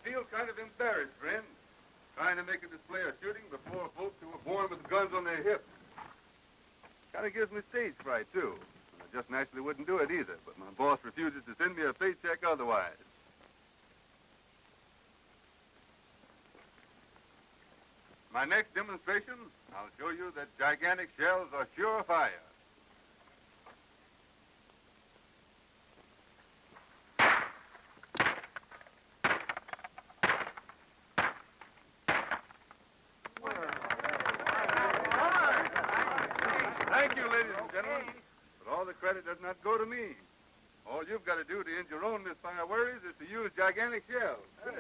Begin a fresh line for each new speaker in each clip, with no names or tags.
feel kind of embarrassed, friend. Trying to make a display of shooting before folks who were born with guns on their hips. Kind of gives me stage fright, too. I just naturally wouldn't do it either, but my boss refuses to send me a paycheck otherwise. My next demonstration, I'll show you that gigantic shells are sure fire. Thank you, ladies and gentlemen. But all the credit does not go to me. All you've got to do to end your own misfire worries is to use gigantic shells. Hey.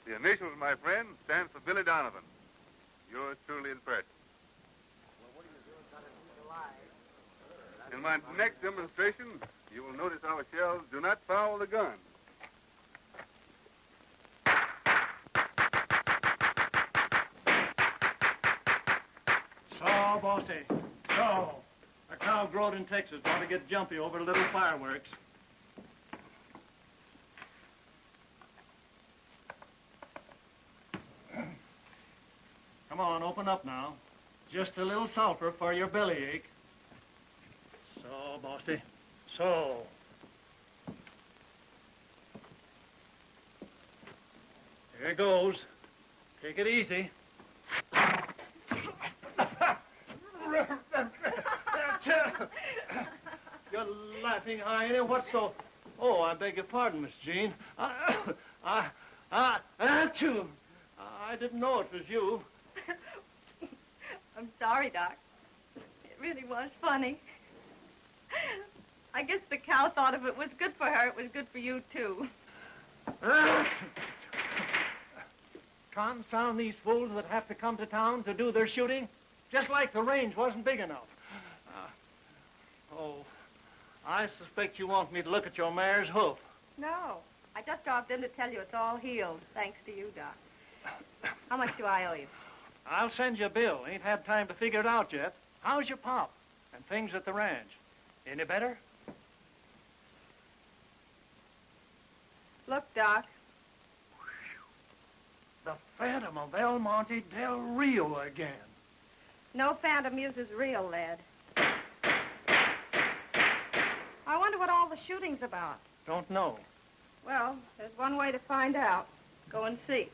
The initials, my friend, stand for Billy Donovan. Yours truly in person. In my next demonstration, you will notice our shells do not foul the gun.
So, bossy. So, a cow growed in Texas want to get jumpy over little fireworks. Come on, open up now. Just a little sulfur for your bellyache. So, bossy. So. Here goes. Take it easy. You're laughing, Heine. What's so... Oh, I beg your pardon, Miss Jean. Achoo. I didn't know it was you.
I'm sorry, Doc. It really was funny. I guess the cow thought if it was good for her, it was good for you, too.
Confound these fools that have to come to town to do their shooting. Just like the range wasn't big enough. I suspect you want me to look at your mare's hoof.
No. I just dropped in to tell you it's all healed, thanks to you, Doc. How much do I owe you?
I'll send you a bill. Ain't had time to figure it out yet. How's your pop? And things at the ranch? Any better?
Look, Doc.
The Phantom of El Monte del Rio again.
No phantom uses real lead. I wonder what all the shooting's about.
Don't know.
Well, there's one way to find out. Go and see.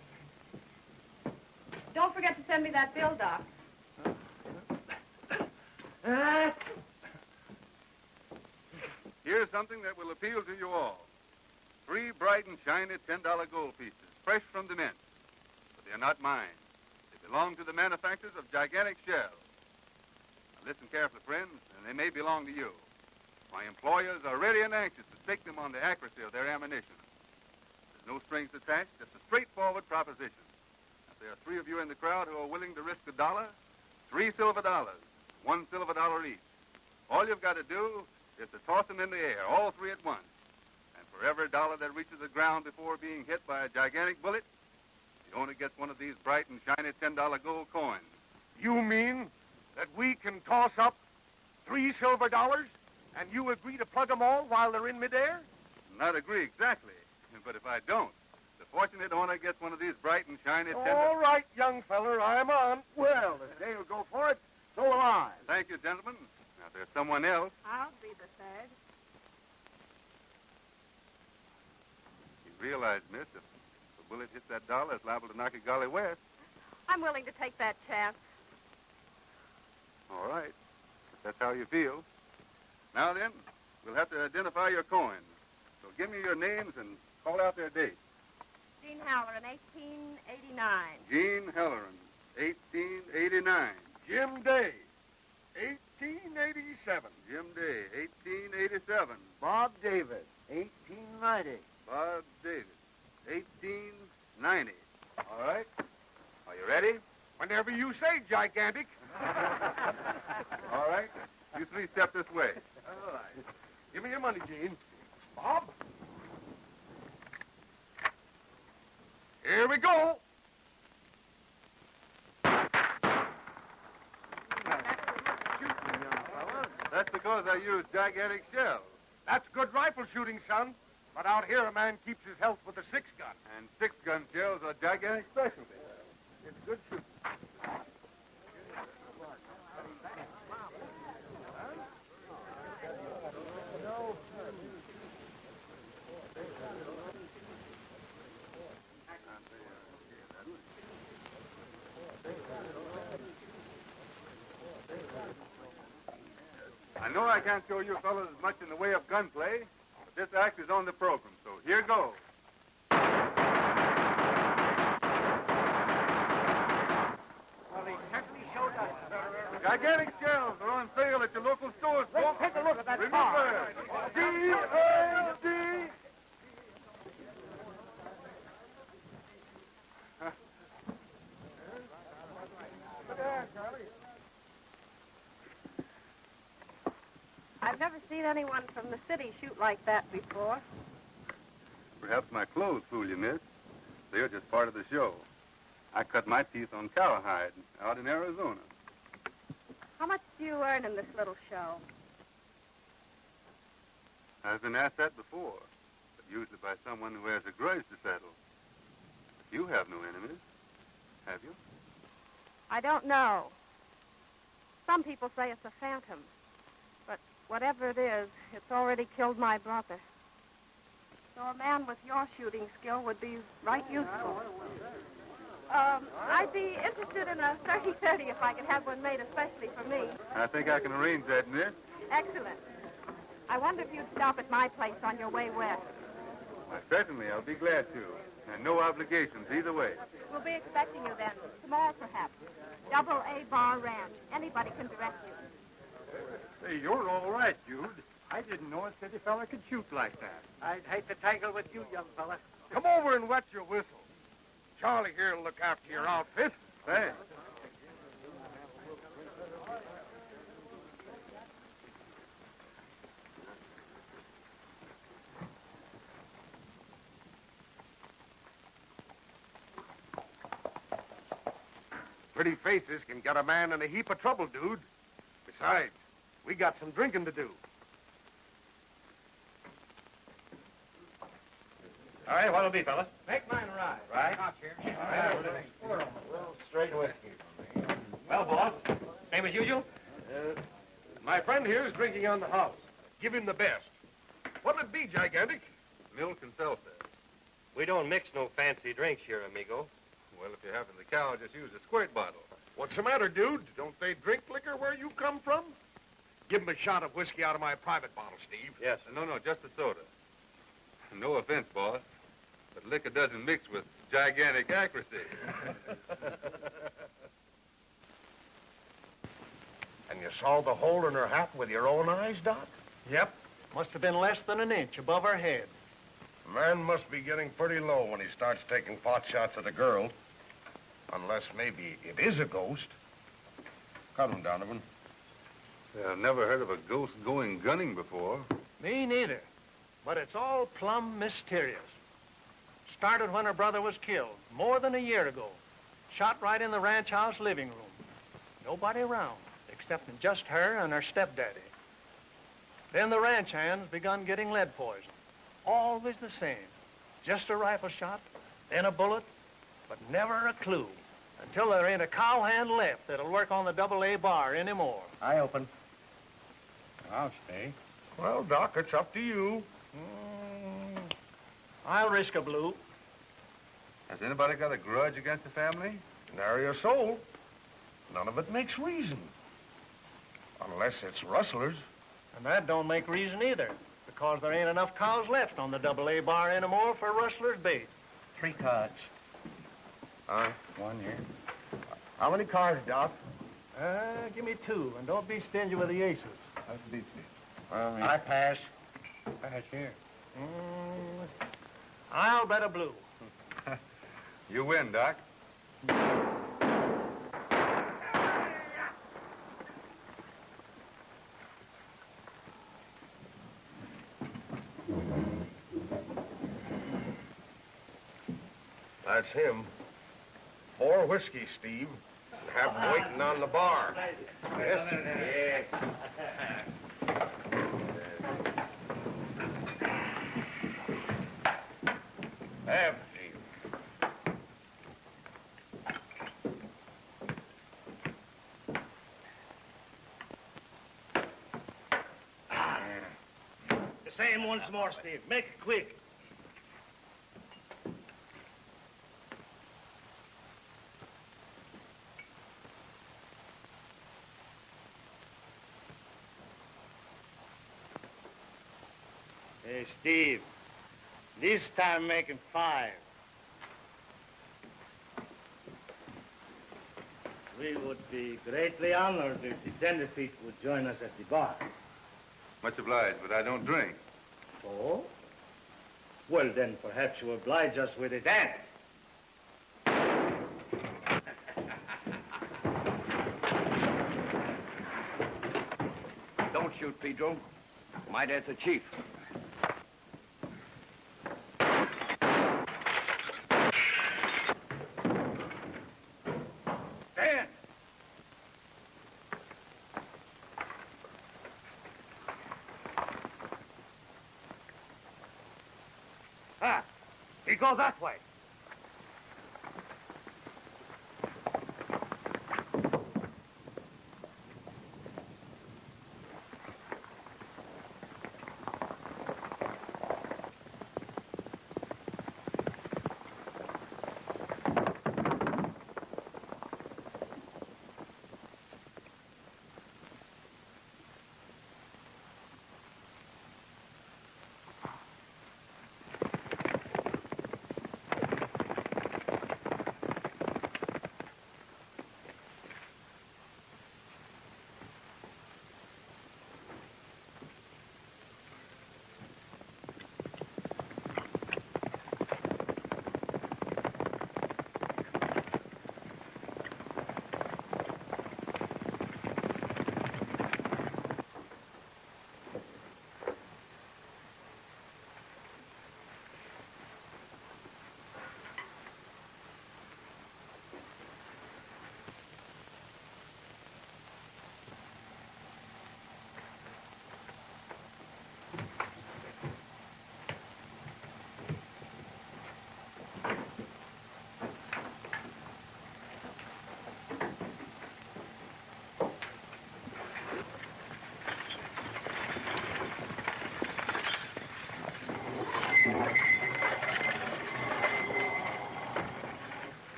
Don't forget to send me that bill, Doc.
Here's something that will appeal to you all. 3 bright and shiny $10 gold pieces, fresh from the mint. But they're not mine. They belong to the manufacturers of gigantic shells. Now listen carefully, friends, and they may belong to you. My employers are ready and anxious to stake them on the accuracy of their ammunition. There's no strings attached, just a straightforward proposition. If there are 3 of you in the crowd who are willing to risk $1, 3 silver dollars, $1 silver dollar each. All you've got to do is to toss them in the air, all 3 at once. And for every dollar that reaches the ground before being hit by a gigantic bullet, the owner gets one of these bright and shiny $10 gold coins.
You mean that we can toss up 3 silver dollars and you agree to plug them all while they're in midair?
Not agree exactly, but if I don't, the fortunate owner gets one of these bright and shiny $10...
All right, young feller, I'm on. Well, if Dale will go for it, so will I.
Thank you, gentlemen. Now, if there's someone else...
I'll be the third.
You realize, miss, if the bullet hits that dollar, it's liable to knock you golly west.
I'm willing to take that chance.
All right. If that's how you feel. Now then, we'll have to identify your coins. So give me your names and call out their dates.
Jean Halloran, 1889.
Jean Halloran, 1889.
Jim Day, 1887.
Jim Day, 1887.
Bob David, 1890.
Bob Davis, 1890. All right. Are you ready?
Whenever you say, gigantic.
All right. You 3 step this way.
All right. Give me your money, Gene. Bob? Here we go.
because I use gigantic shells.
That's good rifle shooting, son. But out here, a man keeps his health with a 6-gun.
And 6-gun shells are gigantic specialty. It's good shooting. I know I can't show you fellas much in the way of gunplay, but this act is on the program, so here goes.
Well, he certainly showed us.
Gigantic shells are on sale at your local stores, folks.
Let's take a look at that
Remember, D-A-D.
I've never seen anyone from the city shoot like that before.
Perhaps my clothes fool you, miss. They're just part of the show. I cut my teeth on cowhide out in Arizona.
How much do you earn in this little show?
I've been asked that before, but usually by someone who has a grudge to settle. You have no enemies, have you?
I don't know. Some people say it's a phantom. But whatever it is, it's already killed my brother. So a man with your shooting skill would be right useful. I'd be interested in a 30-30 if I could have one made especially for me.
I think I can arrange that, miss.
Excellent. I wonder if you'd stop at my place on your way west.
Why, certainly, I'll be glad to. And no obligations either way.
We'll be expecting you then. Tomorrow, perhaps. Double A Bar Ranch. Anybody can direct you.
Hey, you're all right, Jude. I didn't know a city fella could shoot like that.
I'd hate to tangle with you, young fella.
Come over and wet your whistle. Charlie here will look after your outfit.
Thanks.
Pretty faces can get a man in a heap of trouble, dude. Besides, we got some drinking to do.
All right, what'll it be, fella?
Make mine right.
Right.
Not here.
Well, straight whiskey for me. Well, boss, same as usual?
My friend here is drinking on the house. Give him the best. What'll it be, gigantic?
Milk and seltzer.
We don't mix no fancy drinks here, amigo.
Well, if you happen the cow, just use a squirt bottle.
What's the matter, dude? Don't they drink liquor where you come from? Give him a shot of whiskey out of my private bottle, Steve.
Yes.
No, just a soda. No offense, boss, but liquor doesn't mix with gigantic accuracy.
And you saw the hole in her hat with your own eyes, Doc?
Yep. Must have been less than an inch above her head.
Man must be getting pretty low when he starts taking pot shots at a girl. Unless maybe it is a ghost. Cut him, Donovan.
I've never heard of a ghost going gunning before.
Me neither. But it's all plumb mysterious. Started when her brother was killed, more than a year ago. Shot right in the ranch house living room. Nobody around, excepting just her and her stepdaddy. Then the ranch hands begun getting lead poison. Always the same. Just a rifle shot, then a bullet, but never a clue. Until there ain't a cowhand left that'll work on the double-A bar anymore.
I open. I'll stay.
Well, Doc, it's up to you.
I'll risk a blue.
Has anybody got a grudge against the family?
Nary a soul. None of it makes reason. Unless it's rustlers.
And that don't make reason either, because there ain't enough cows left on the double-A bar anymore for rustler's bait.
3 cards.
Huh?
1 here.
How many cards, Doc?
Give me 2, and don't be stingy with the aces.
That beats me.
I pass.
Pass here.
I'll bet a blue.
You win, Doc.
That's him. 4 whiskey, Steve. And have him waiting on the bar.
Yes.
Have, Steve.
The same once more, Steve. Make it quick. Hey, Steve. This time making 5. We would be greatly honored if the tenderfeet would join us at the bar.
Much obliged, but I don't drink.
Oh? Well, then perhaps you oblige us with a dance.
Don't shoot, Pedro. My dad's the chief.
Stand! Ah, he goes that way.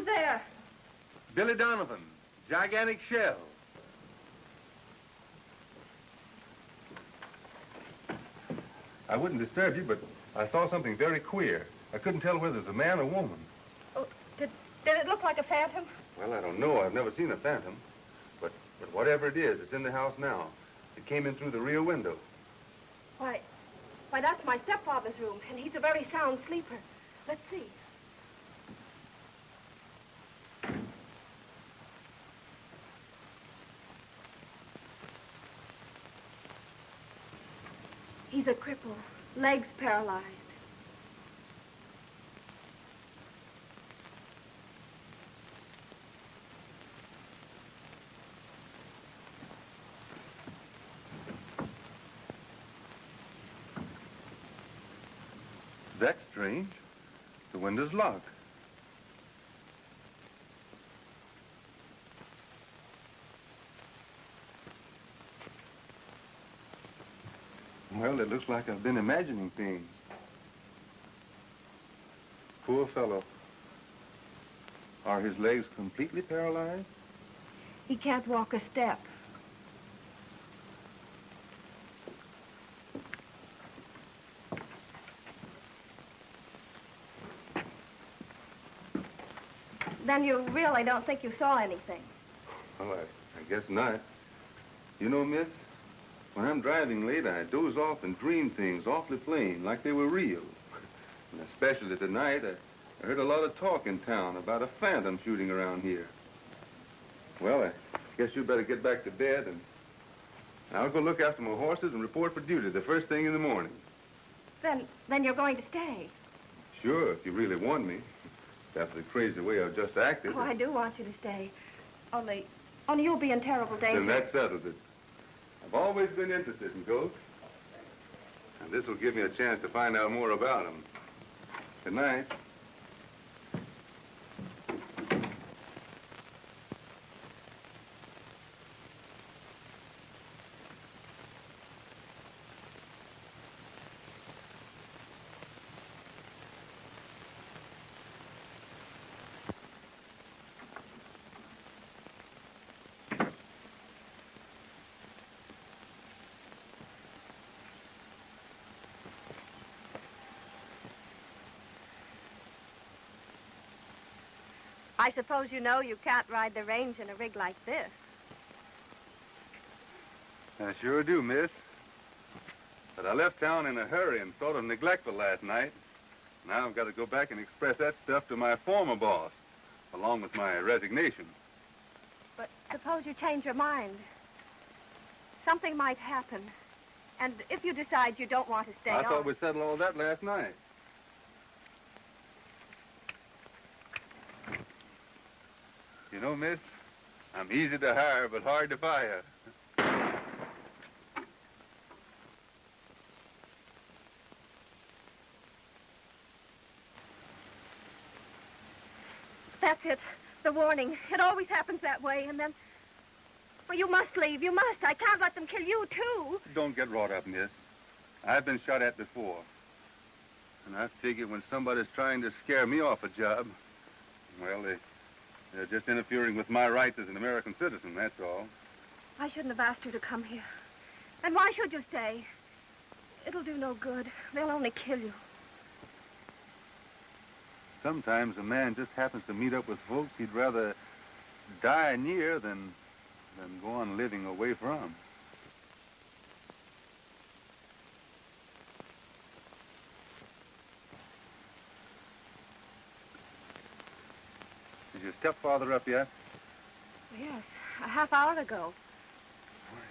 There.
Billy Donovan, gigantic shell. I wouldn't disturb you, but I saw something very queer. I couldn't tell whether it was a man or woman.
Oh, Did it look like a phantom?
Well, I don't know. I've never seen a phantom. But whatever it is, it's in the house now. It came in through the rear window.
Why, that's my stepfather's room, and he's a very sound sleeper. Let's see. He's a cripple, legs paralyzed.
That's strange. The window's locked. Well, it looks like I've been imagining things. Poor fellow. Are his legs completely paralyzed?
He can't walk a step. Then you really don't think you saw anything?
Well, I guess not. You know, miss, when I'm driving late, I doze off and dream things awfully plain, like they were real. And especially tonight, I heard a lot of talk in town about a phantom shooting around here. Well, I guess you'd better get back to bed, and I'll go look after my horses and report for duty the first thing in the morning.
Then you're going to stay?
Sure, if you really want me. After the crazy way I've just acted.
Oh, I do want you to stay. Only you'll be in terrible danger.
Then that settles it. I've always been interested in ghosts. And this will give me a chance to find out more about them. Good night.
I suppose you know you can't ride the range in a rig like this.
I sure do, miss. But I left town in a hurry and sort of neglectful last night. Now I've got to go back and express that stuff to my former boss, along with my resignation.
But suppose you change your mind. Something might happen. And if you decide you don't want to stay
I
on...
thought we settled all that last night. You know, miss, I'm easy to hire, but hard to fire.
That's it. The warning. It always happens that way, and then... Well, you must leave. You must. I can't let them kill you, too.
Don't get wrought up, miss. I've been shot at before. And I figure when somebody's trying to scare me off a job, well, they're just interfering with my rights as an American citizen, that's all.
I shouldn't have asked you to come here. And why should you stay? It'll do no good. They'll only kill you.
Sometimes a man just happens to meet up with folks he'd rather die near than go on living away from. Is your stepfather up yet?
Yes, a half hour ago.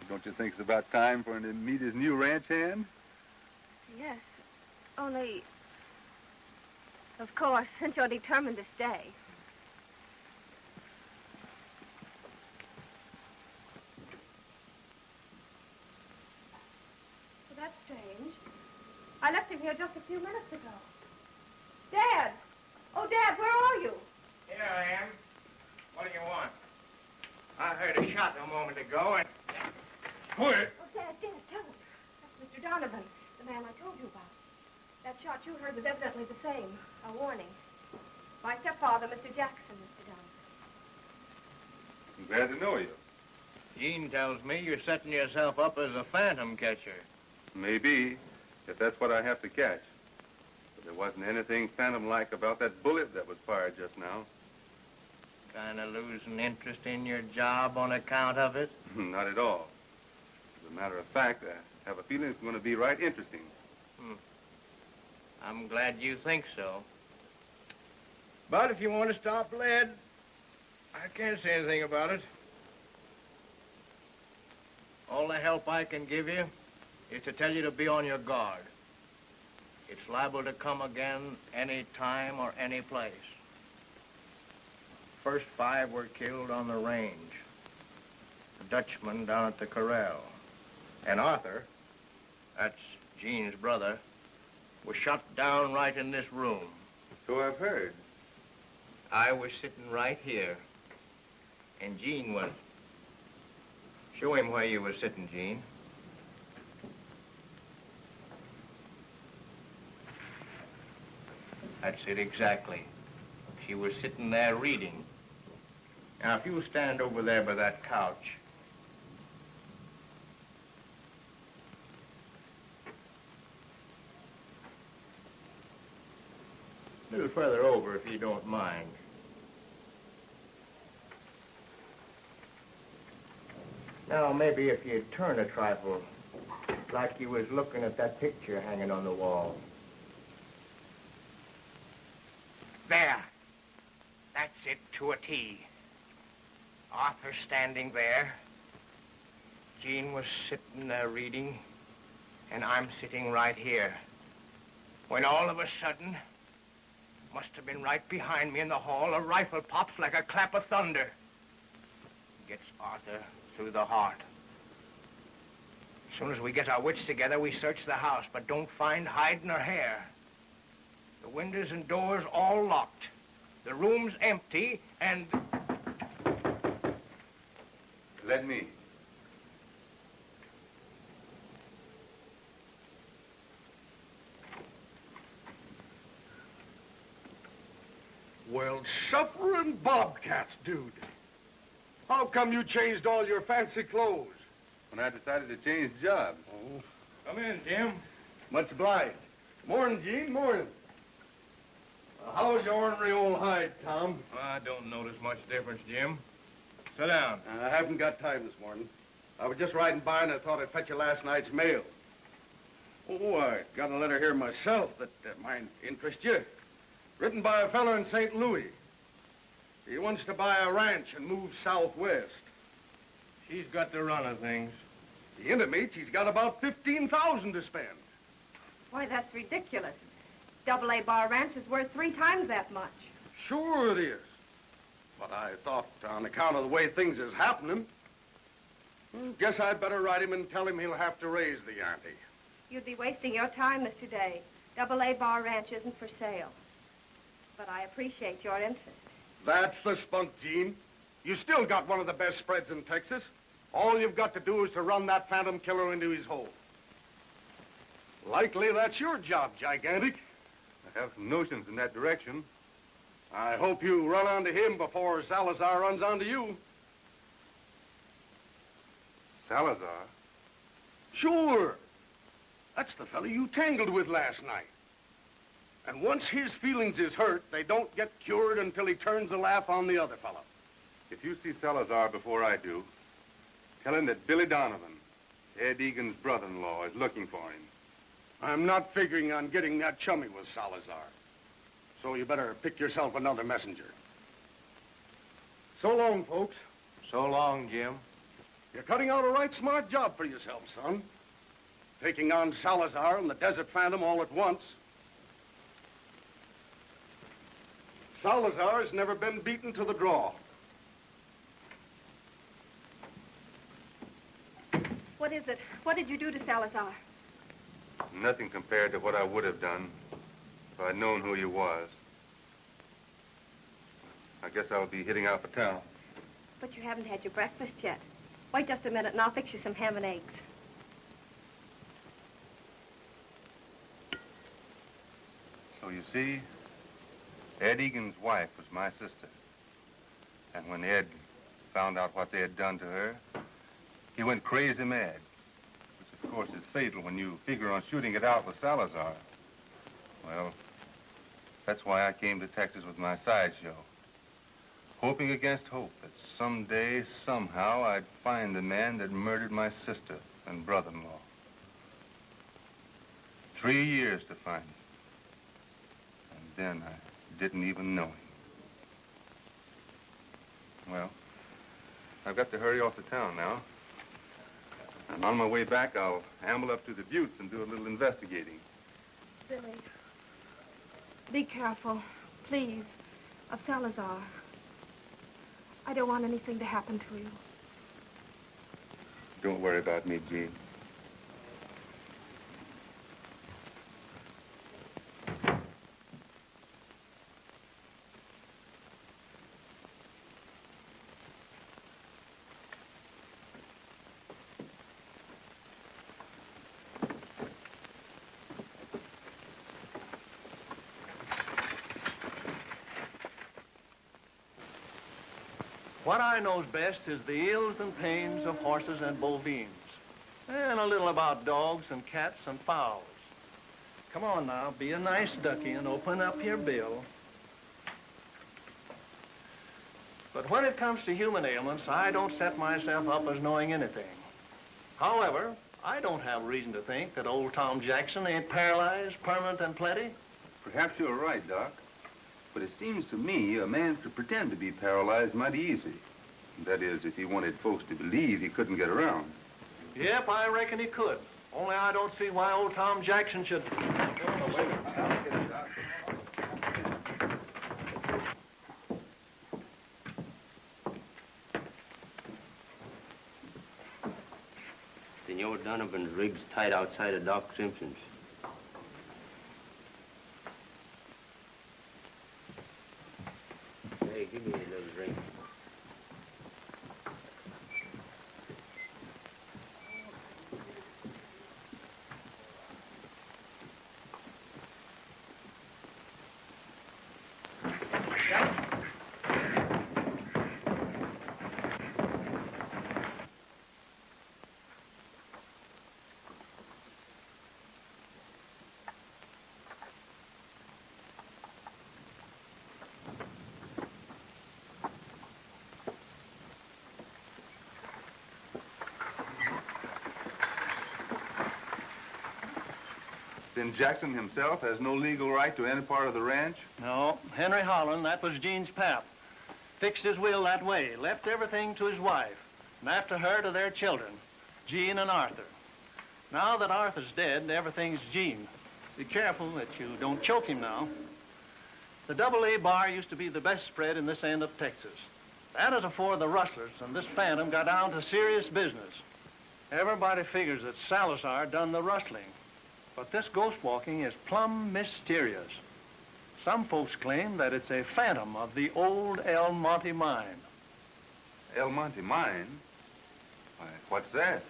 Don't you think it's about time for him to meet his new ranch hand?
Yes, only... Of course, since you're determined to stay. Well, that's strange. I left him here just a few minutes ago. Dad! Oh, Dad, where are you?
Here I am. What do you want? I heard a shot a moment ago and... What?
Oh, Dad, tell him. That's Mr. Donovan, the man I told you about. That shot you heard was evidently the same. A warning. My stepfather, Mr. Jackson, Mr. Donovan.
I'm glad to know you.
Jean tells me you're setting yourself up as a phantom catcher.
Maybe, if that's what I have to catch. But there wasn't anything phantom-like about that bullet that was fired just now.
kind of losing interest in your job on account of it?
Not at all. As a matter of fact, I have a feeling it's going to be right interesting.
I'm glad you think so. But if you want to stop lead, I can't say anything about it. All the help I can give you is to tell you to be on your guard. It's liable to come again any time or any place. First 5 were killed on the range. The Dutchman down at the corral. And Arthur, that's Jean's brother, was shot down right in this room.
So I've heard.
I was sitting right here, and Jean was. Show him where you were sitting, Jean. That's it exactly. She was sitting there reading. Now, if you stand over there by that couch. A little further over, if you don't mind. Now, maybe if you'd turn a trifle, like you was looking at that picture hanging on the wall. There. That's it to a T. Arthur standing there. Jean was sitting there reading, and I'm sitting right here. When all of a sudden, must have been right behind me in the hall, a rifle pops like a clap of thunder. Gets Arthur through the heart. As soon as we get our wits together, we search the house, but don't find hide nor hair. The windows and doors all locked. The room's empty, and...
Let me.
Well, suffering bobcats, dude. How come you changed all your fancy clothes?
When I decided to change jobs.
Oh.
Come in, Jim.
Much obliged. Morning, Gene, morning. How's your ornery old hide, Tom?
I don't notice much difference, Jim. Sit down.
I haven't got time this morning. I was just riding by and I thought I'd fetch you last night's mail. Oh, I got a letter here myself that might interest you. Written by a fellow in St. Louis. He wants to buy a ranch and move southwest.
She's got the run of things.
He intimates he's got about $15,000 to spend.
Why, that's ridiculous. Double-A Bar Ranch is worth 3 times that much.
Sure it is. But I thought, on account of the way things is happening, guess I'd better write him and tell him he'll have to raise the ante.
You'd be wasting your time, Mr. Day. Double-A Bar Ranch isn't for sale. But I appreciate your interest.
That's the spunk, Gene. You still got one of the best spreads in Texas. All you've got to do is to run that phantom killer into his hole. Likely that's your job, Gigantic.
I have some notions in that direction.
I hope you run onto him before Salizar runs onto you.
Salazar?
Sure. That's the fellow you tangled with last night. And once his feelings is hurt, they don't get cured until he turns the laugh on the other fellow.
If you see Salazar before I do, tell him that Billy Donovan, Ed Egan's brother-in-law, is looking for him.
I'm not figuring on getting that chummy with Salazar. So you better pick yourself another messenger. So long, folks.
So long, Jim.
You're cutting out a right smart job for yourself, son. Taking on Salazar and the Desert Phantom all at once. Salazar's never been beaten to the draw.
What is it? What did you do to Salazar?
Nothing compared to what I would have done if I'd known who he was. I guess I'll be heading out for town.
But you haven't had your breakfast yet. Wait just a minute and I'll fix you some ham and eggs.
So you see, Ed Egan's wife was my sister. And when Ed found out what they had done to her, he went crazy mad. Which, of course, is fatal when you figure on shooting it out with Salazar. Well, that's why I came to Texas with my sideshow. hoping against hope that someday, somehow, I'd find the man that murdered my sister and brother-in-law. 3 years to find him. And then I didn't even know him. Well, I've got to hurry off to town now. And on my way back, I'll amble up to the buttes and do a little investigating.
Billy, be careful, please, of Salizar. I don't want anything to happen to you.
Don't worry about me, Jean.
What I knows best is the ills and pains of horses and bovines, and a little about dogs and cats and fowls. Come on now, be a nice ducky and open up your bill. But when it comes to human ailments, I don't set myself up as knowing anything. However, I don't have reason to think that old Tom Jackson ain't paralyzed, permanent, and plenty.
Perhaps you're right, Doc. But it seems to me a man could pretend to be paralyzed mighty easy. That is, if he wanted folks to believe he couldn't get around.
Yep, I reckon he could. Only I don't see why old Tom Jackson should...
Senor Donovan's rig's tied outside of Doc Simpson's. Hey, give me a little drink.
Then Jackson himself has no legal right to any part of the ranch?
No, Henry Halloran, that was Gene's pap. Fixed his will that way, left everything to his wife, and after her to their children, Gene and Arthur. Now that Arthur's dead, everything's Gene. Be careful that you don't choke him now. The double-A bar used to be the best spread in this end of Texas. That is afore the rustlers and this phantom got down to serious business. Everybody figures that Salizar done the rustling. But this ghost walking is plumb mysterious. Some folks claim that it's a phantom of the old El Monte mine.
El Monte mine? Why, what's that?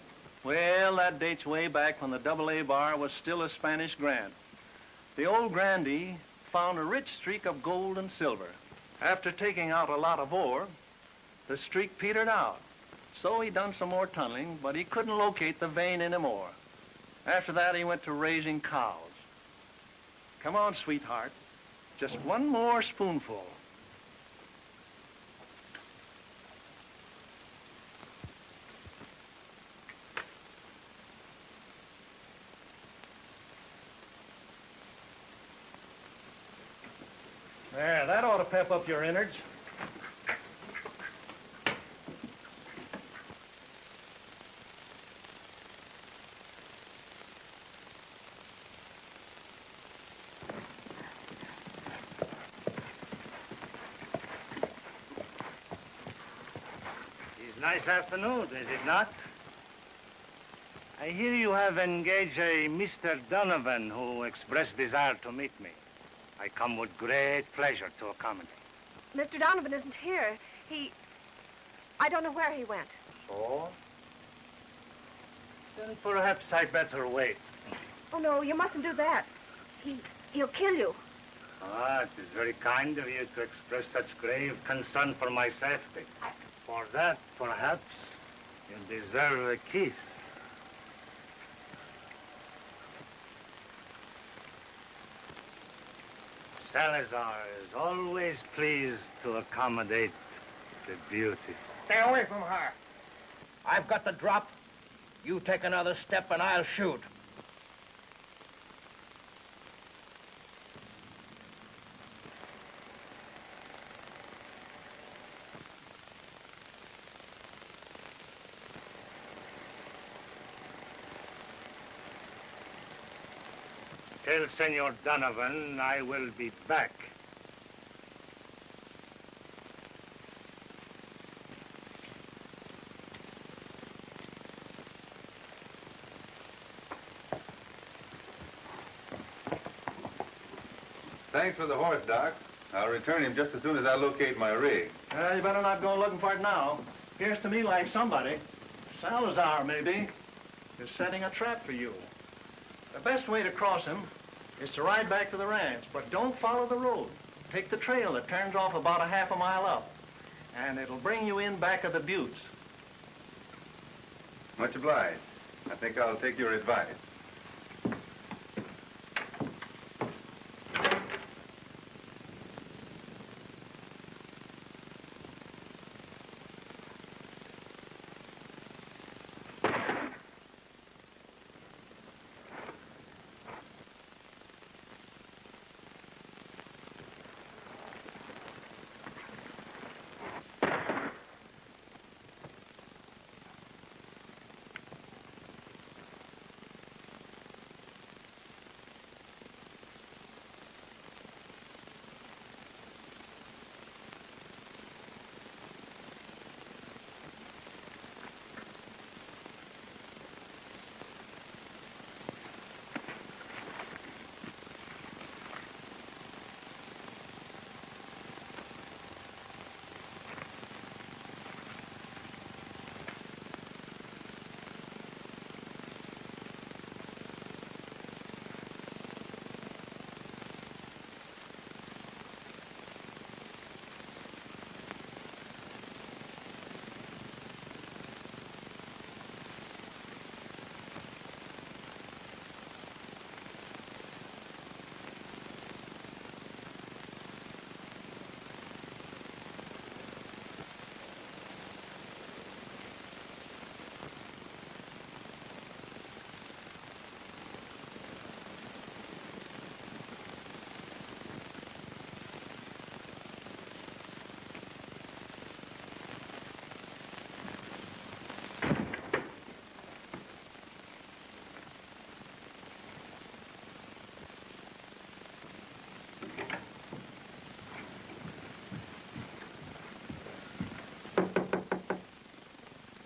Well, that dates way back when the double-A bar was still a Spanish grant. The old grandee found a rich streak of gold and silver. After taking out a lot of ore, the streak petered out. So he done some more tunneling, but he couldn't locate the vein anymore. After that, he went to raising cows. Come on, sweetheart. Just one more spoonful. There, that ought to pep up your innards.
Nice afternoon, is it not? I hear you have engaged a Mr. Donovan who expressed desire to meet me. I come with great pleasure to accommodate.
Mr. Donovan isn't here. I don't know where he went.
So? Then perhaps I'd better wait.
Oh, no, you mustn't do that. He'll kill you.
Ah, it is very kind of you to express such grave concern for my safety. For that, perhaps, you deserve a kiss. Salizar is always pleased to accommodate a beauty.
Stay away from her. I've got the drop. You take another step and I'll shoot.
Tell Senor Donovan I will be back.
Thanks for the horse, Doc. I'll return him just as soon as I locate my rig.
You better not go looking for it now. Appears to me like somebody, Salizar maybe, is setting a trap for you. The best way to cross him is to ride back to the ranch, but don't follow the road. Take the trail that turns off about a half a mile up, and it'll bring you in back of the buttes.
Much obliged. I think I'll take your advice.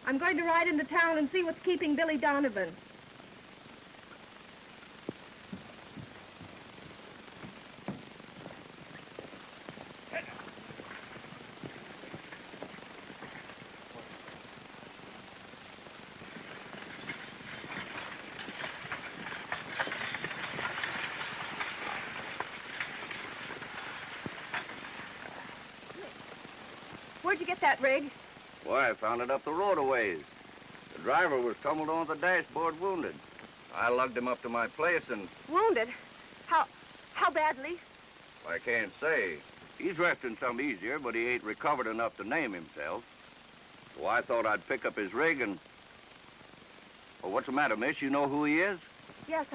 I'm going to ride into town and see what's keeping Billy Donovan. Where'd you get that rig?
Why, I found it up the road a ways. The driver was tumbled on the dashboard wounded. I lugged him up to my place and...
Wounded? How badly?
I can't say. He's resting some easier, but he ain't recovered enough to name himself. So I thought I'd pick up his rig and... Well, what's the matter, miss? You know who he is?
Yes,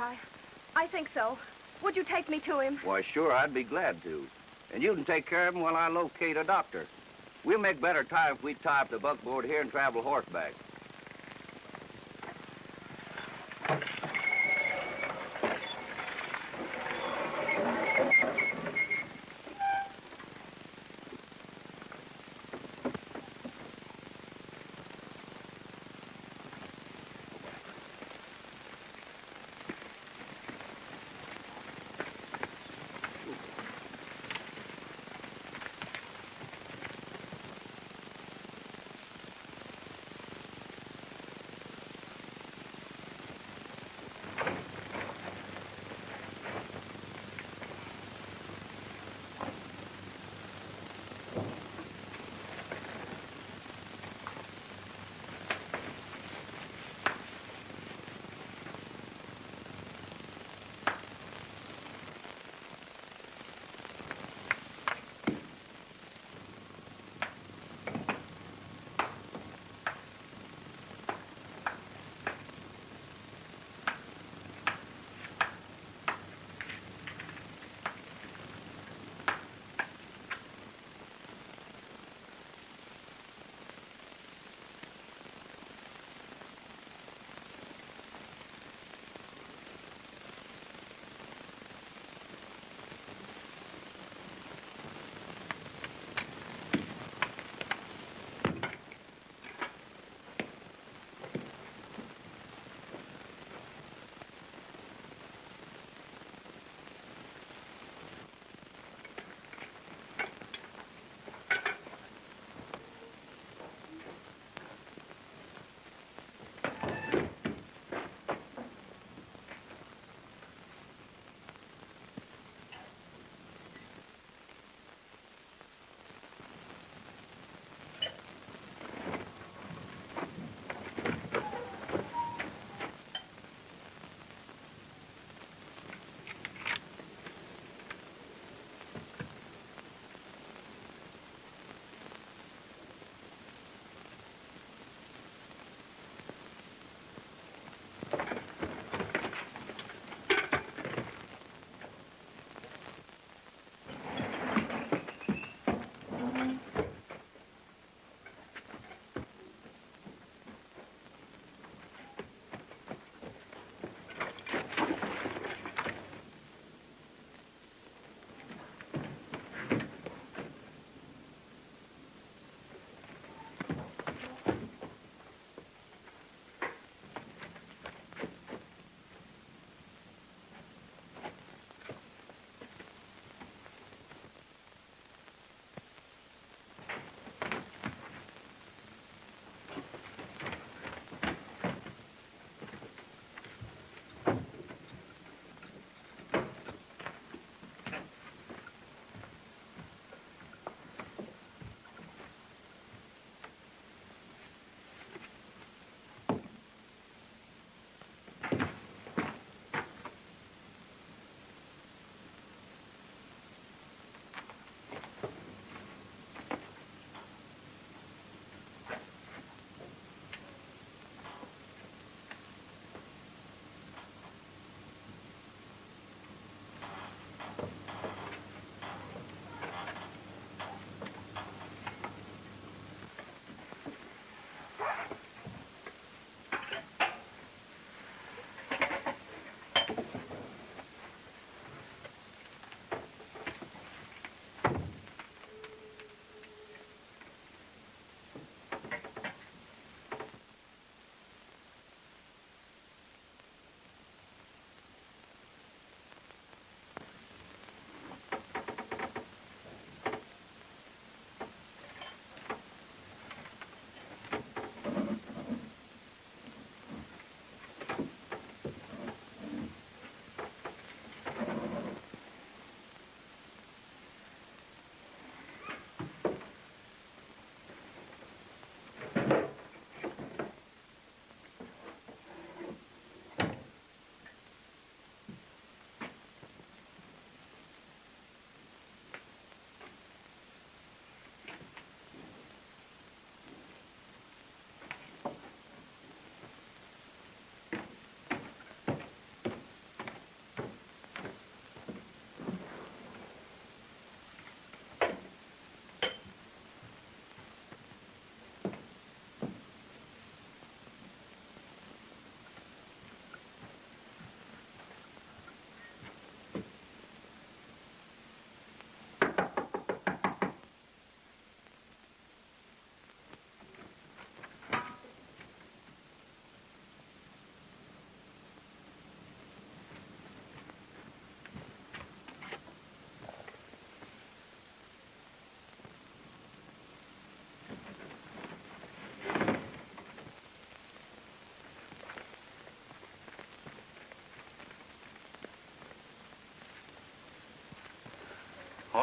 I think so. Would you take me to him?
Why, sure, I'd be glad to. And you can take care of him while I locate a doctor. We'll make better time if we tie up the buckboard here and travel horseback.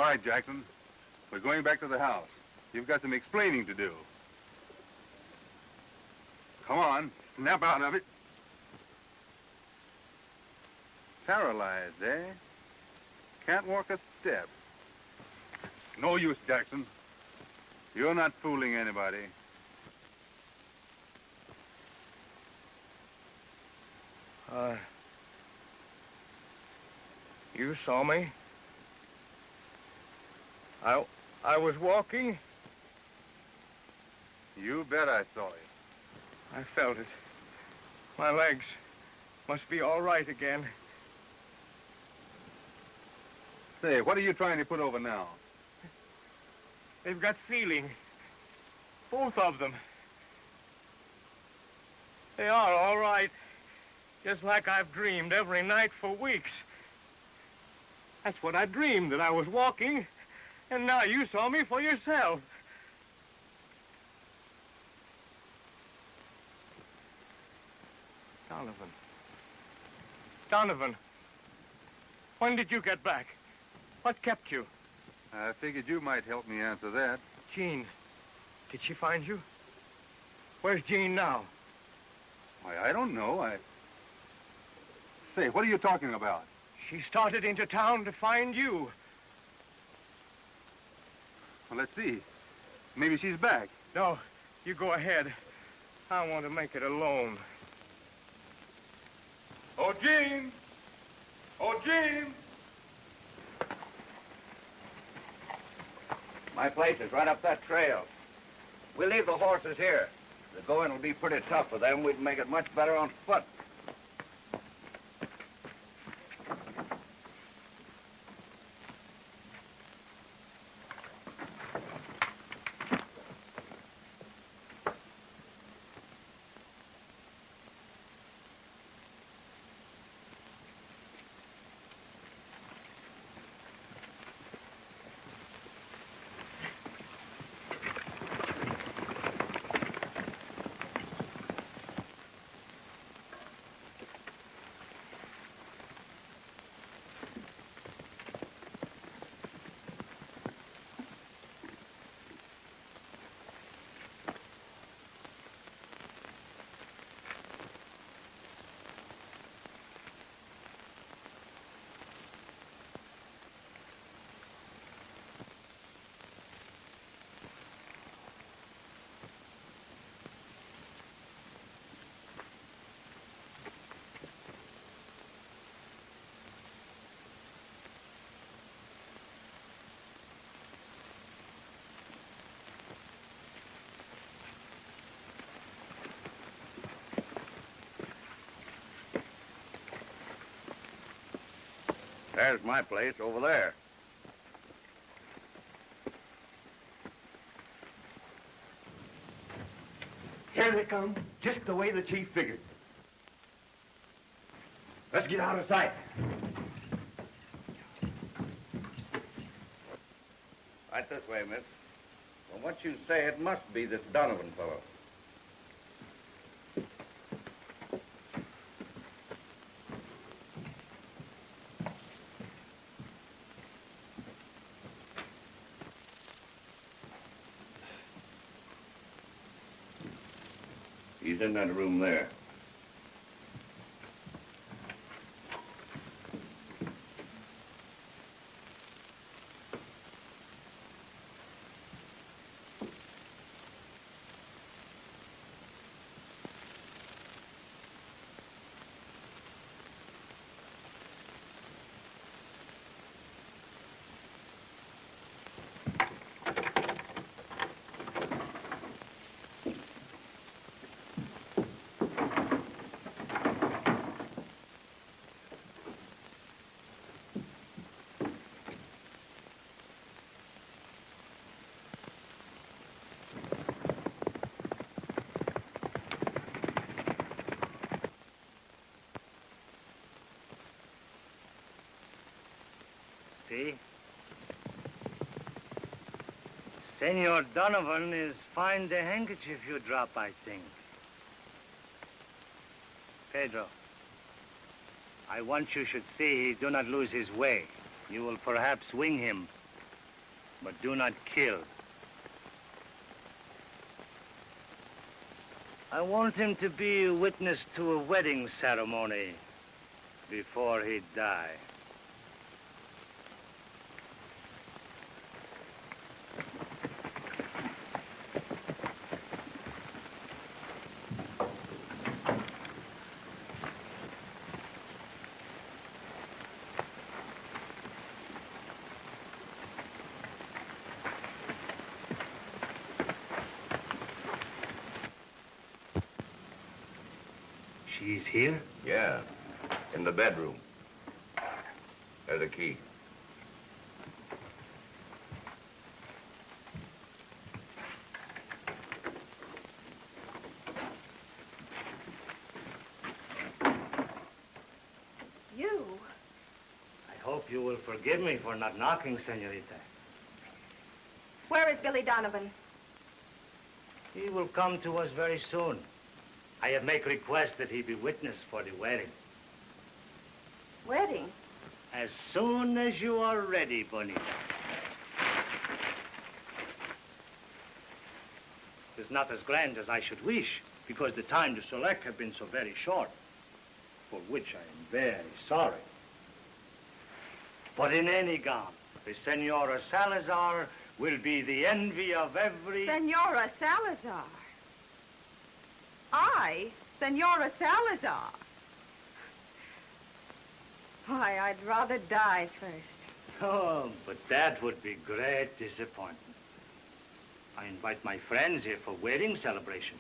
All right, Jackson. We're going back to the house. You've got some explaining to do. Come on, snap out of it. Paralyzed, eh? Can't walk a step. No use, Jackson. You're not fooling anybody.
You saw me? I was walking.
You bet I saw you.
I felt it. My legs must be all right again.
Say, what are you trying to put over now?
They've got feeling. Both of them. They are all right. Just like I've dreamed every night for weeks. That's what I dreamed, that I was walking, and now you saw me for yourself. Donovan, when did you get back? What kept you?
I figured you might help me answer that.
Jean, did she find you? Where's Jean now?
Why, I don't know. Say, what are you talking about?
She started into town to find you.
Well, let's see. Maybe she's back.
No, you go ahead. I want to make it alone.
Oh, Jean! Oh, Jean!
My place is right up that trail. We'll leave the horses here. The going will be pretty tough for them. We'd make it much better on foot. There's my place over there.
Here they come, just the way the chief figured.
Let's get out of sight. Right this way, miss. From what you say, it must be this Donovan fellow. He's in that room there.
See? Senor Donovan is find the handkerchief you drop, I think. Pedro, I want you should see he do not lose his way. You will perhaps wing him. but do not kill. I want him to be a witness to a wedding ceremony before he die. She's here?
Yeah, in the bedroom. There's a key.
You?
I hope you will forgive me for not knocking, senorita.
Where is Billy Donovan?
He will come to us very soon. I have make request that he be witness for the wedding.
Wedding?
As soon as you are ready, Bonita. It's not as grand as I should wish, because the time to select have been so very short, for which I am very sorry. But in any gown, the Senora Salazar will be the envy of every...
Senora Salazar? I? Senora Salazar? Why, I'd rather die first.
Oh, but that would be great disappointment. I invite my friends here for wedding celebration.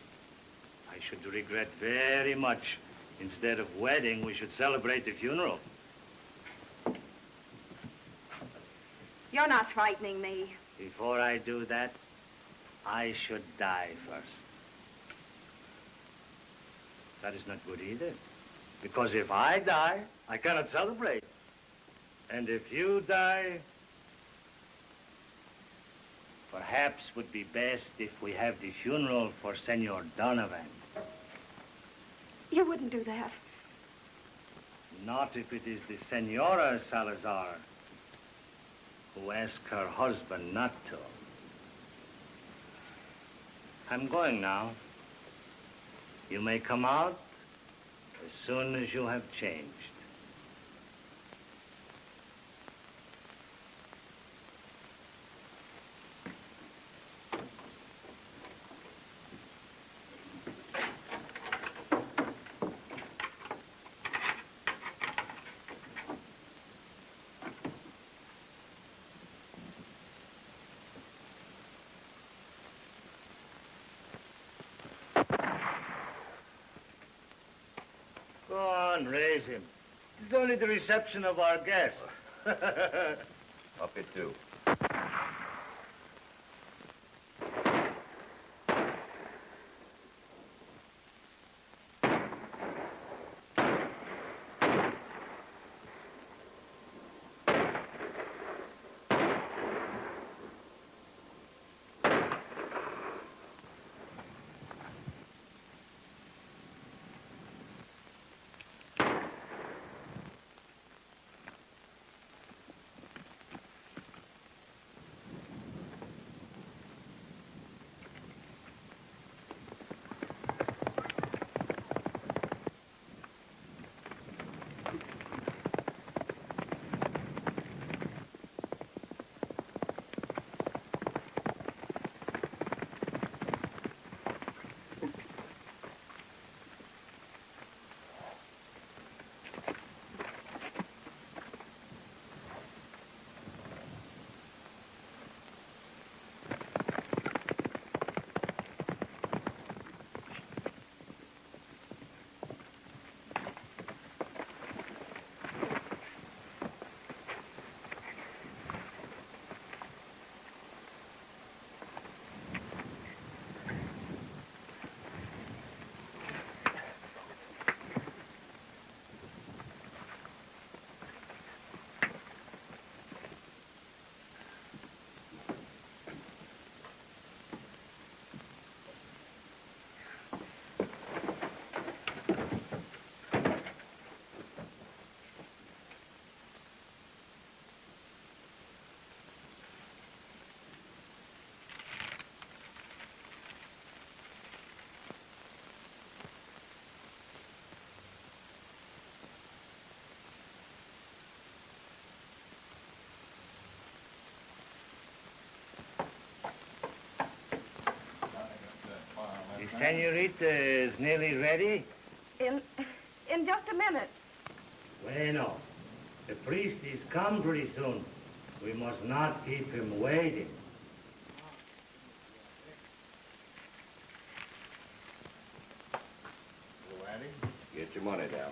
I should regret very much. Instead of wedding, we should celebrate the funeral.
You're not frightening me.
Before I do that, I should die first. That is not good either. Because if I die, I cannot celebrate. And if you die, perhaps would be best if we have the funeral for Senor Donovan.
You wouldn't do that.
Not if it is the Senora Salazar who asked her husband not to. I'm going now. You may come out as soon as you have changed. Go on, raise him. It's only the reception of our guest.
Up it too.
Senorita is nearly ready?
In just a minute.
Bueno. The priest is come pretty soon. We must not keep him waiting.
Get your money down.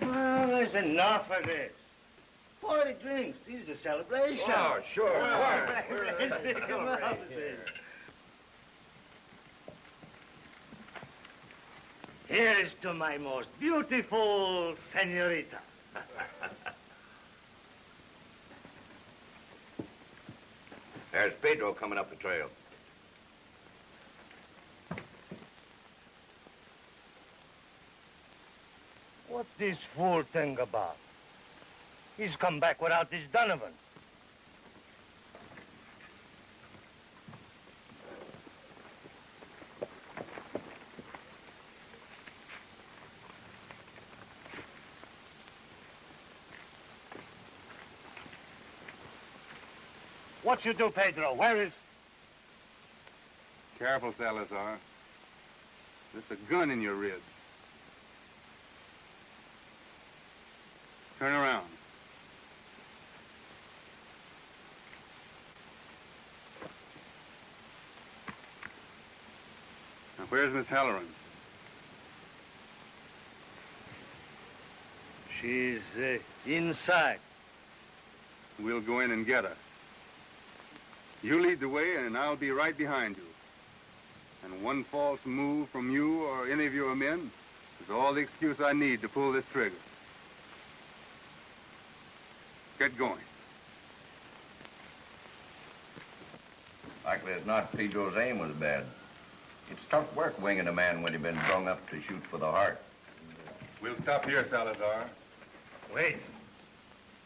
Well, there's enough of this. 40 drinks. This is a celebration.
Oh, sure.
Come on. Here's to my most beautiful senorita.
There's Pedro coming up the trail.
What's this fool thing about? He's come back without this Donovan. What you do, Pedro? Where is...
Careful, Salazar. There's a gun in your ribs. Turn around. Now, where's Miss Halloran?
She's inside.
We'll go in and get her. You lead the way, and I'll be right behind you. And one false move from you or any of your men is all the excuse I need to pull this trigger. Get going.
Likely it's not Pedro's aim was bad. It's tough work winging a man when you've been brung up to shoot for the heart.
We'll stop here, Salazar.
Wait.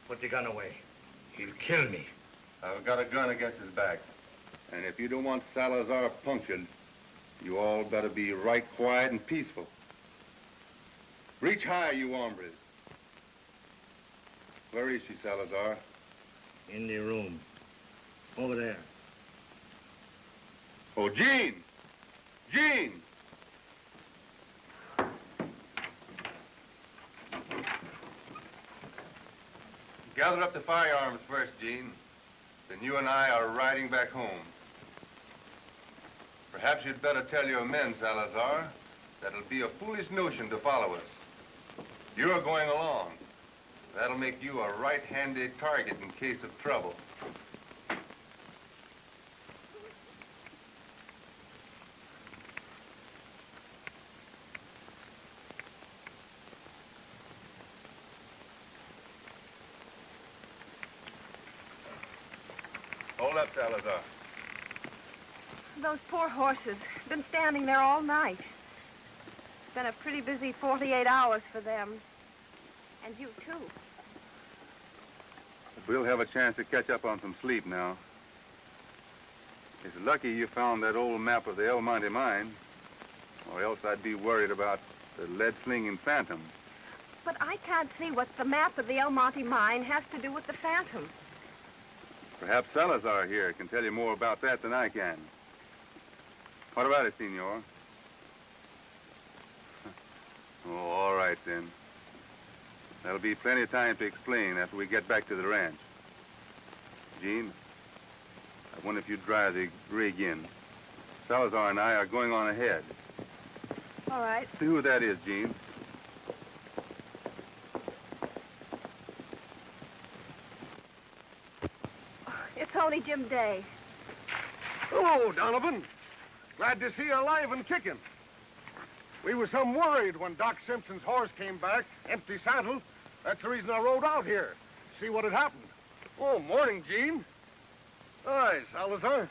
Put the gun away. He'll kill me.
I've got a gun against his back. And if you don't want Salazar punctured, you all better be right quiet and peaceful. Reach high, you hombres. Where is she, Salazar?
In the room. Over there.
Oh, Jean! Jean! Gather up the firearms first, Jean. Then you and I are riding back home. Perhaps you'd better tell your men, Salazar, that it'll be a foolish notion to follow us. You're going along. That'll make you a right-handed target in case of trouble. Hold up, Salazar.
Those poor horses. Been standing there all night. It's been a pretty busy 48 hours for them. And you, too.
We'll have a chance to catch up on some sleep now. It's lucky you found that old map of the El Monte mine, or else I'd be worried about the lead-slinging Phantom.
But I can't see what the map of the El Monte mine has to do with the Phantom.
Perhaps Salazar here can tell you more about that than I can. What about it, Senor? Oh, all right, then. There'll be plenty of time to explain after we get back to the ranch. Jean, I wonder if you'd drive the rig in. Salazar and I are going on ahead.
All right.
See who that is, Jean.
It's only Jim Day.
Hello, Donovan. Glad to see you alive and kicking. We were some worried when Doc Simpson's horse came back, empty saddle. That's the reason I rode out here. See what had happened. Oh, morning, Gene. Hi, Salazar.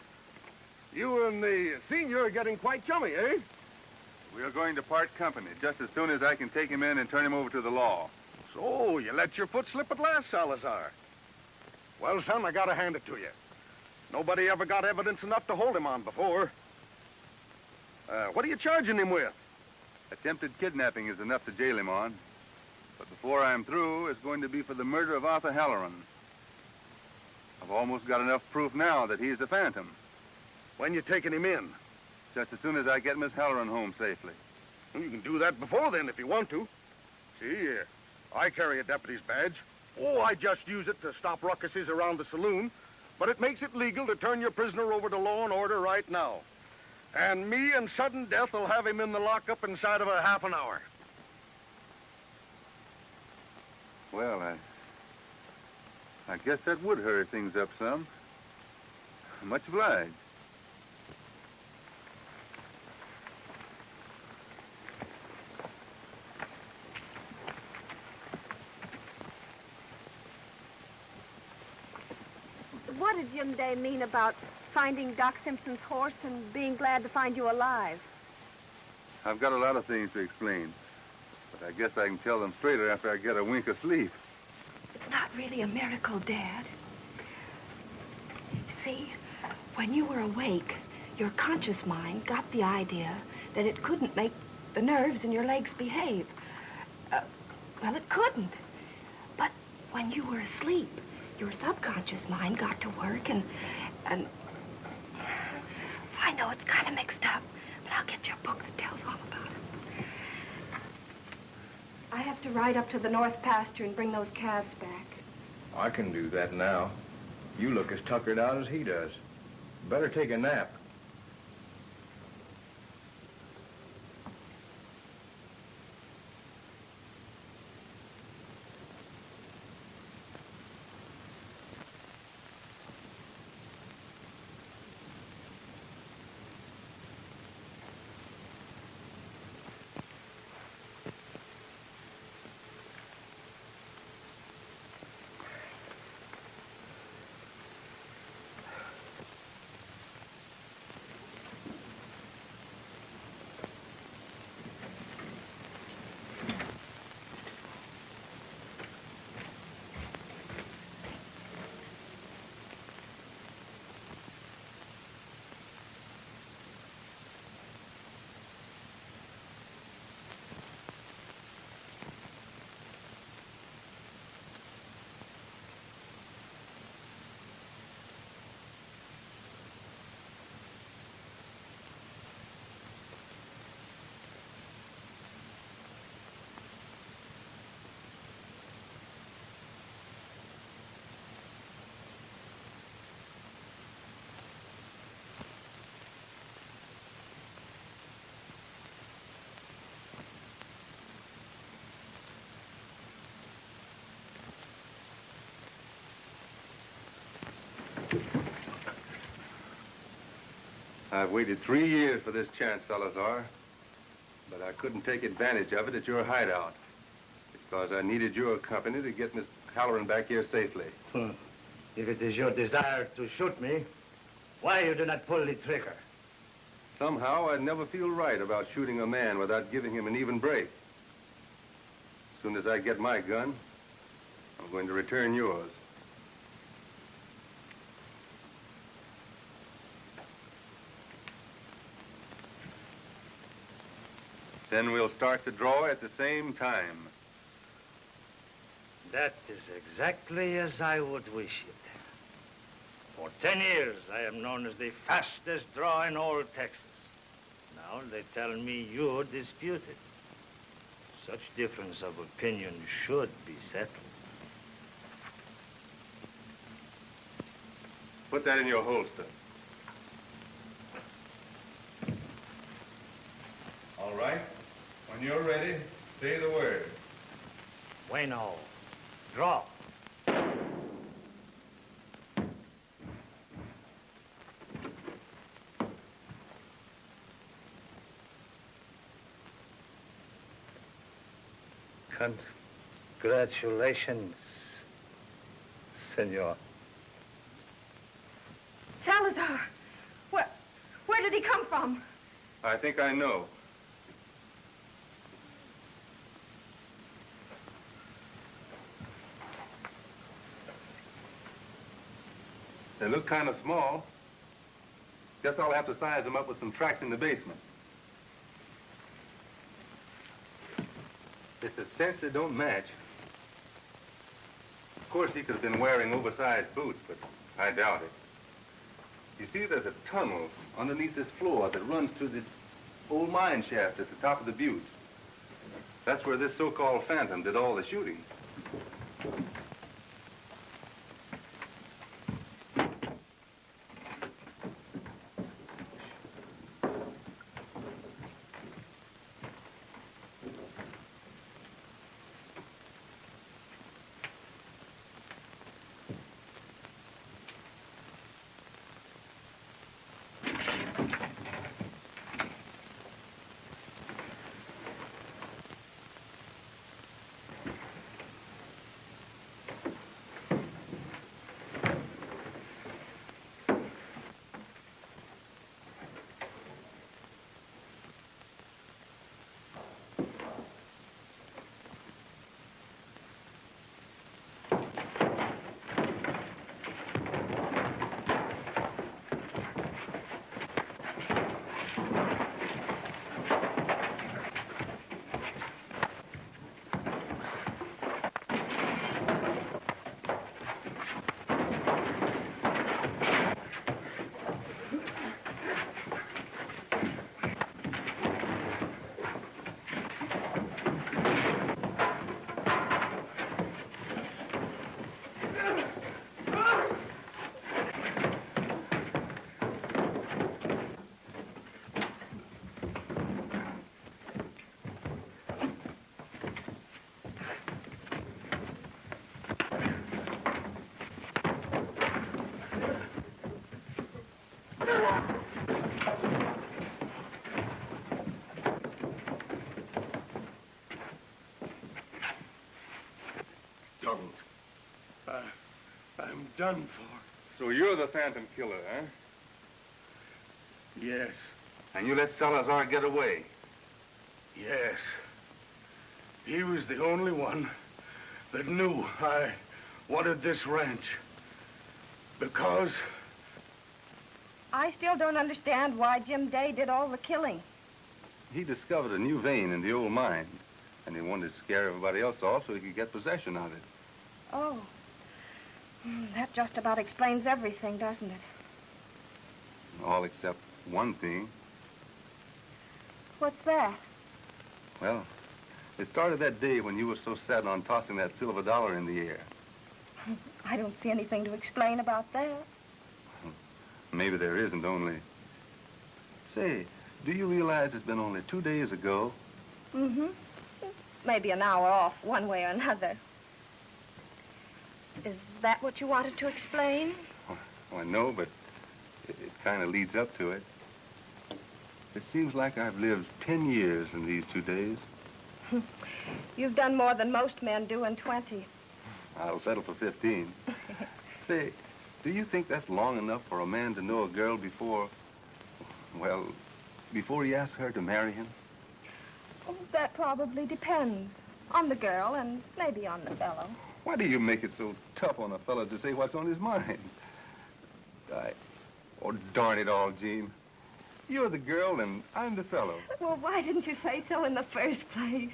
You and the senior are getting quite chummy, eh?
We're going to part company just as soon as I can take him in and turn him over to the law.
So, you let your foot slip at last, Salazar. Well, son, I gotta hand it to you. Nobody ever got evidence enough to hold him on before. What are you charging him with?
Attempted kidnapping is enough to jail him on. But before I'm through, it's going to be for the murder of Arthur Halloran. I've almost got enough proof now that he's the Phantom.
When you taking him in?
Just as soon as I get Miss Halloran home safely.
Well, you can do that before then if you want to. See, I carry a deputy's badge. Oh, I just use it to stop ruckuses around the saloon. But it makes it legal to turn your prisoner over to law and order right now. And me and sudden death will have him in the lockup inside of a half an hour.
Well, I guess that would hurry things up some. Much obliged.
What did Jim Day mean about finding Doc Simpson's horse and being glad to find you alive?
I've got a lot of things to explain, but I guess I can tell them straighter after I get a wink of sleep.
It's not really a miracle, Dad. See, when you were awake, your conscious mind got the idea that it couldn't make the nerves in your legs behave. Well, it couldn't. But when you were asleep, your subconscious mind got to work and I know it's kind of mixed up, but I'll get you a book that tells all about it. I have to ride up to the north pasture and bring those calves back.
I can do that now. You look as tuckered out as he does. Better take a nap.
I've waited 3 years for this chance, Salizar, but I couldn't take advantage of it at your hideout because I needed your company to get Miss Halloran back here safely.
If it is your desire to shoot me, why you do not pull the trigger?
Somehow, I'd never feel right about shooting a man without giving him an even break. As soon as I get my gun, I'm going to return yours. Then we'll start the draw at the same time.
That is exactly as I would wish it. For 10 years, I am known as the fastest draw in all Texas. Now they tell me you dispute it. Such difference of opinion should be settled.
Put that in your holster. All right. When you're ready, say the word.
Bueno. Draw. Congratulations, senor.
Salazar! Where did he come from?
I think I know. They look kind of small. Guess I'll have to size them up with some tracks in the basement. It's a cinch that don't match. Of course, he could have been wearing oversized boots, but I doubt it. You see, there's a tunnel underneath this floor that runs through the old mine shaft at the top of the butte. That's where this so-called phantom did all the shooting.
Don't. I'm done for.
So you're the phantom killer, huh?
Yes.
And you let Salazar get away?
Yes. He was the only one that knew I wanted this ranch. Because...
I still don't understand why Jim Day did all the killing.
He discovered a new vein in the old mine, and he wanted to scare everybody else off so he could get possession of it.
Oh. That just about explains everything, doesn't it?
All except one thing.
What's that?
Well, it started that day when you were so set on tossing that silver dollar in the air.
I don't see anything to explain about that.
Maybe there isn't, only... Say, do you realize it's been only 2 days ago?
Mm-hmm. Maybe an hour off, one way or another. Is that what you wanted to explain?
Well, no, but it kind of leads up to it. It seems like I've lived 10 years in these 2 days.
You've done more than most men do in 20.
I'll settle for 15. Say, do you think that's long enough for a man to know a girl before, well, before he asks her to marry him?
Oh, that probably depends on the girl and maybe on the fellow.
Why do you make it so tough on a fellow to say what's on his mind? Oh, darn it all, Gene. You're the girl and I'm the fellow.
Well, why didn't you say so in the first place?